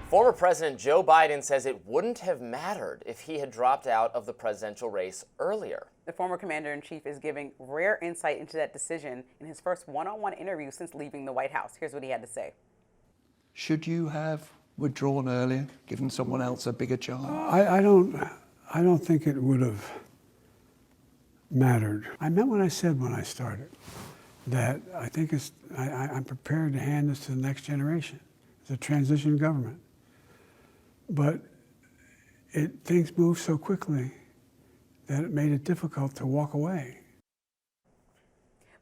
Former President Joe Biden says it wouldn't have mattered if he had dropped out of the presidential race earlier. The former commander-in-chief is giving rare insight into that decision in his first one-on-one interview since leaving the White House. Here's what he had to say. Should you have withdrawn earlier, given someone else a bigger chance? I don't think it would have mattered. I meant what I said when I started, that I think I'm prepared to hand this to the next generation. It's a transition government. But things moved so quickly that it made it difficult to walk away.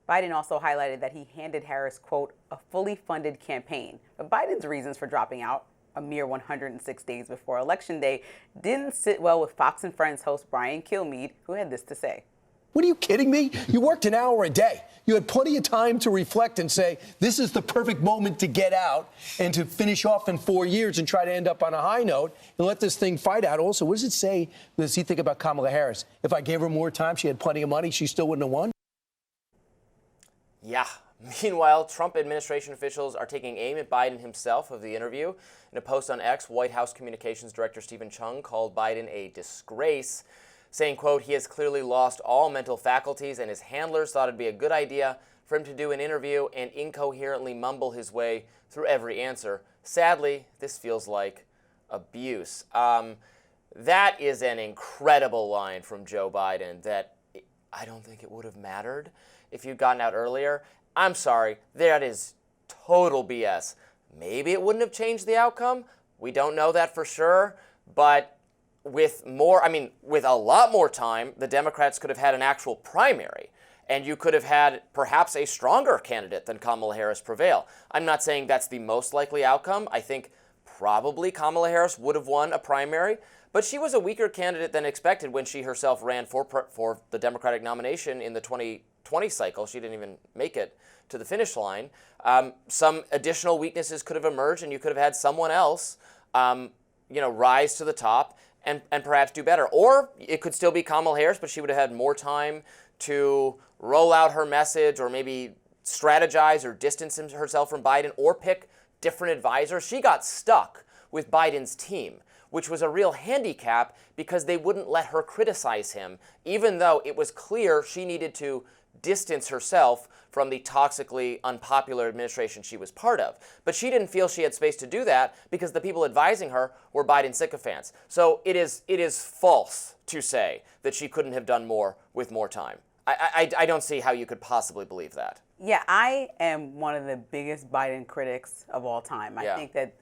Biden also highlighted that he handed Harris, quote, a fully funded campaign. But Biden's reasons for dropping out, a mere 106 days before Election Day, didn't sit well with Fox and Friends host Brian Kilme, who had this to say. What, are you kidding me? You worked an hour a day. You had plenty of time to reflect and say, this is the perfect moment to get out and to finish off in 4 years and try to end up on a high note and let this thing fight out. Also, what does it say? Does he think about Kamala Harris? If I gave her more time, she had plenty of money, she still wouldn't have won? Yeah. Meanwhile, Trump administration officials are taking aim at Biden himself of the interview. In a post on X, White House Communications Director Stephen Chung called Biden a disgrace, saying, quote, he has clearly lost all mental faculties and his handlers thought it'd be a good idea for him to do an interview and incoherently mumble his way through every answer. Sadly, this feels like abuse. That is an incredible line from Joe Biden that I don't think it would have mattered if you'd gotten out earlier. I'm sorry, that is total BS. Maybe it wouldn't have changed the outcome. We don't know that for sure, but with a lot more time, the Democrats could have had an actual primary, and you could have had perhaps a stronger candidate than Kamala Harris prevail. I'm not saying that's the most likely outcome. I think probably Kamala Harris would have won a primary, but she was a weaker candidate than expected when she herself ran for the Democratic nomination in the 2020 cycle. She didn't even make it to the finish line. Some additional weaknesses could have emerged, and you could have had someone else rise to the top and perhaps do better. Or it could still be Kamala Harris, but she would have had more time to roll out her message or maybe strategize or distance herself from Biden or pick different advisors. She got stuck with Biden's team, which was a real handicap because they wouldn't let her criticize him, even though it was clear she needed to distance herself from the toxically unpopular administration she was part of. But she didn't feel she had space to do that because the people advising her were Biden sycophants. So it is false to say that she couldn't have done more with more time. I don't see how you could possibly believe that. Yeah, I am one of the biggest Biden critics of all time. I think that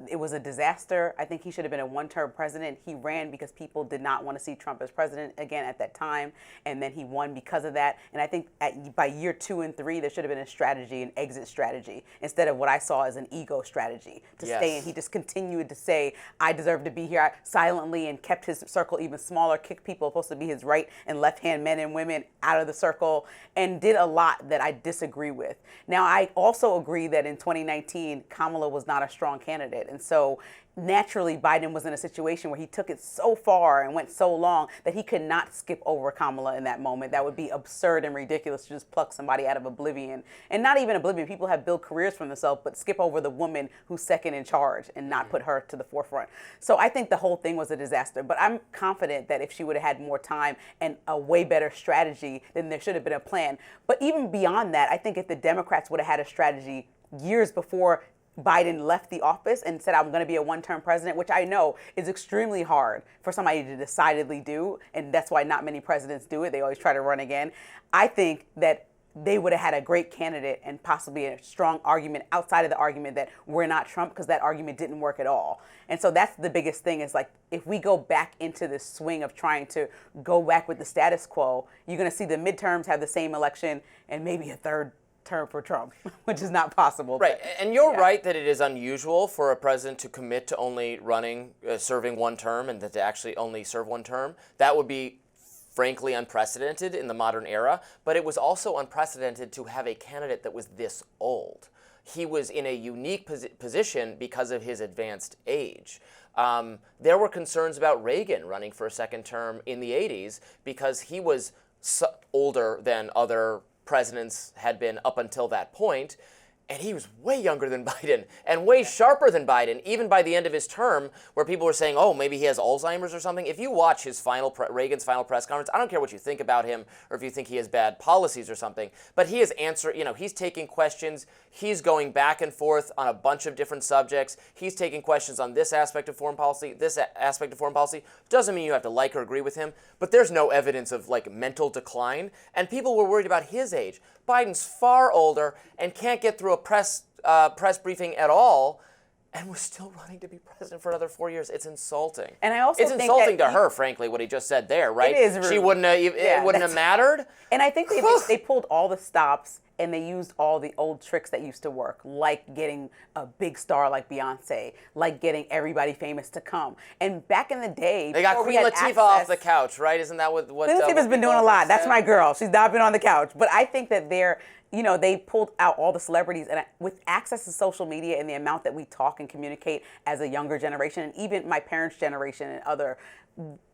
it was a disaster. I think he should have been a one-term president. He ran because people did not want to see Trump as president again at that time, and then he won because of that. And I think by year 2 and 3, there should have been a strategy, an exit strategy, instead of what I saw as an ego strategy to stay in. He just continued to say, I deserve to be here silently, and kept his circle even smaller, kicked people supposed to be his right and left-hand men and women out of the circle, and did a lot that I disagree with. Now, I also agree that in 2019, Kamala was not a strong candidate. And so naturally, Biden was in a situation where he took it so far and went so long that he could not skip over Kamala in that moment. That would be absurd and ridiculous to just pluck somebody out of oblivion. And not even oblivion. People have built careers for themselves, but skip over the woman who's second in charge and not put her to the forefront. So I think the whole thing was a disaster. But I'm confident that if she would have had more time and a way better strategy, then there should have been a plan. But even beyond that, I think if the Democrats would have had a strategy years before Biden left the office and said, I'm going to be a one-term president, which I know is extremely hard for somebody to decidedly do, and that's why not many presidents do it. They always try to run again. I think that they would have had a great candidate and possibly a strong argument outside of the argument that we're not Trump, because that argument didn't work at all. And so that's the biggest thing, is like, if we go back into this swing of trying to go back with the status quo, you're going to see the midterms have the same election and maybe a third term for Trump, which is not possible. Right, and you're right that it is unusual for a president to commit to only serving one term, and to actually only serve one term. That would be frankly unprecedented in the modern era, but it was also unprecedented to have a candidate that was this old. He was in a unique position because of his advanced age. There were concerns about Reagan running for a second term in the 80s because he was older than other presidents had been up until that point. And he was way younger than Biden and way sharper than Biden, even by the end of his term, where people were saying, oh, maybe he has Alzheimer's or something. If you watch his Reagan's final press conference, I don't care what you think about him or if you think he has bad policies or something, but he is he's taking questions. He's going back and forth on a bunch of different subjects. He's taking questions on this aspect of foreign policy, this aspect of foreign policy. Doesn't mean you have to like or agree with him, but there's no evidence of like mental decline. And people were worried about his age. Biden's far older and can't get through a press briefing at all, and we're still running to be president for another 4 years. It's insulting. And I also it's think insulting to her, frankly, what he just said there, right? It is rude. She wouldn't have. It wouldn't have mattered. And I think they pulled all the stops and they used all the old tricks that used to work, like getting a big star like Beyonce, like getting everybody famous to come. And back in the day, they got Queen Latifah off the couch, right? Isn't that what Queen Latifah's been doing a lot. That's my girl. She's not been on the couch. But I think that they pulled out all the celebrities, and with access to social media and the amount that we talk and communicate as a younger generation, and even my parents' generation and other,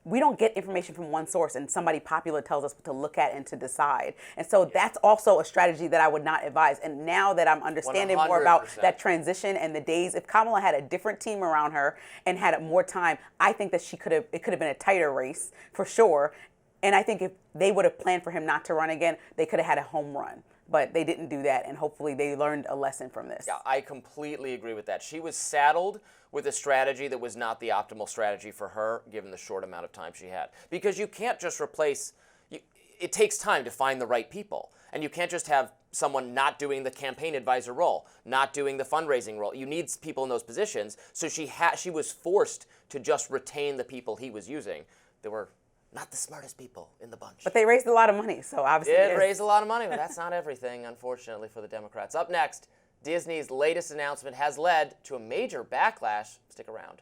we don't get information from one source and somebody popular tells us what to look at and to decide. And so that's also a strategy that I would not advise. And now that I'm understanding 100%. more about that transition and the days, if Kamala had a different team around her and had more time, I think that it could have been a tighter race for sure. And I think if they would have planned for him not to run again, they could have had a home run. But they didn't do that, and hopefully they learned a lesson from this. Yeah, I completely agree with that. She was saddled with a strategy that was not the optimal strategy for her, given the short amount of time she had. Because you can't just replace, it takes time to find the right people. And you can't just have someone not doing the campaign advisor role, not doing the fundraising role. You need people in those positions. So she was forced to just retain the people he was using. They were not the smartest people in the bunch. But they raised a lot of money, so obviously it raised a lot of money, but that's not everything, unfortunately, for the Democrats. Up next, Disney's latest announcement has led to a major backlash. Stick around.